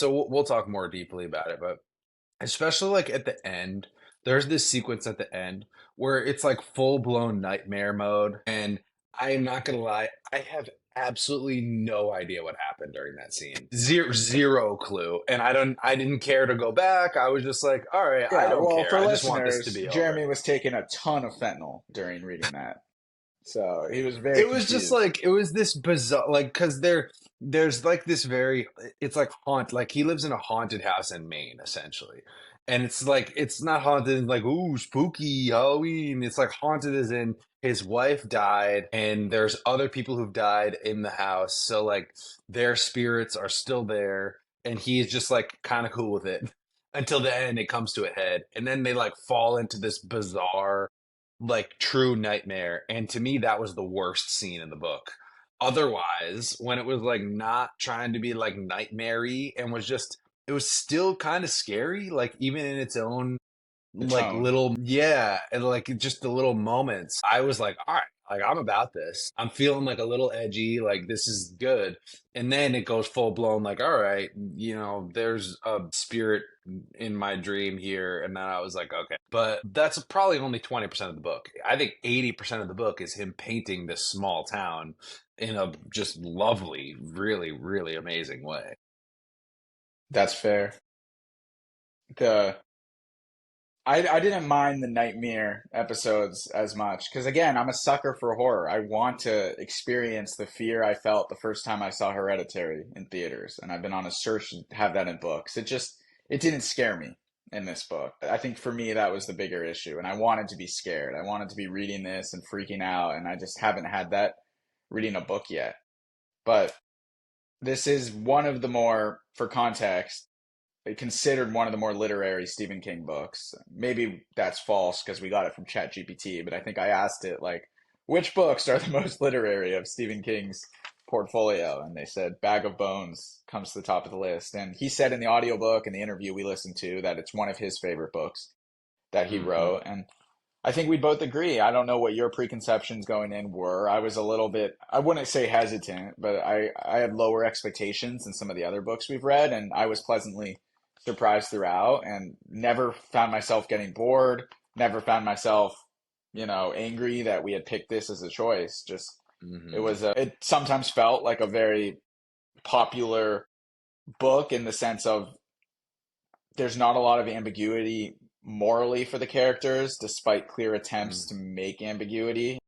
So we'll talk more deeply about it, but especially like at the end, there's this sequence at the end where it's like full blown nightmare mode. And I am not gonna lie, I have absolutely no idea what happened during that scene. Zero clue. And I didn't care to go back. I was just like, all right, I Yeah, don't well, care. for I just want this to listeners, be over. Jeremy was taking a ton of fentanyl during reading that. So he was very It was just confused. like it was this bizarre like because there's like this very it's like like he lives in a haunted house in Maine essentially. And it's like it's not haunted in like ooh spooky Halloween. It's like haunted as in his wife died and there's other people who've died in the house. So like their spirits are still there and he's just like kind of cool with it until the end it comes to a head. And then they like fall into this bizarre like true nightmare. And to me, that was the worst scene in the book. Otherwise, when it was like not trying to be like nightmare-y and was just, it was still kind of scary, like even in its own The like tone. little, yeah, and like just the little moments. I was like, all right, like I'm about this. I'm feeling like a little edgy, like this is good. And then it goes full blown, like, all right, there's a spirit in my dream here. And then I was like, okay. But that's probably only 20% of the book. I think 80% of the book is him painting this small town in a just lovely, really, really amazing way. That's fair. The I didn't mind the nightmare episodes as much because again, I'm a sucker for horror. I want to experience the fear I felt the first time I saw Hereditary in theaters, and I've been on a search to have that in books. It didn't scare me in this book. I think for me that was the bigger issue, and I wanted to be scared. I wanted to be reading this and freaking out, and I just haven't had that reading a book yet. But this is one of the more, for context, considered one of the more literary Stephen King books. Maybe that's false because we got it from ChatGPT, but I think I asked it like, which books are the most literary of Stephen King's portfolio? And they said Bag of Bones comes to the top of the list. And he said in the audiobook and the interview we listened to that it's one of his favorite books that he Hmm. wrote. And I think we both agree. I don't know what your preconceptions going in were. I was a little bit, I wouldn't say hesitant, but I had lower expectations than some of the other books we've read, and I was pleasantly surprised throughout and never found myself getting bored, never found myself, angry that we had picked this as a choice. Just Hmm. it sometimes felt like a very popular book in the sense of there's not a lot of ambiguity morally for the characters, despite clear attempts to make ambiguity.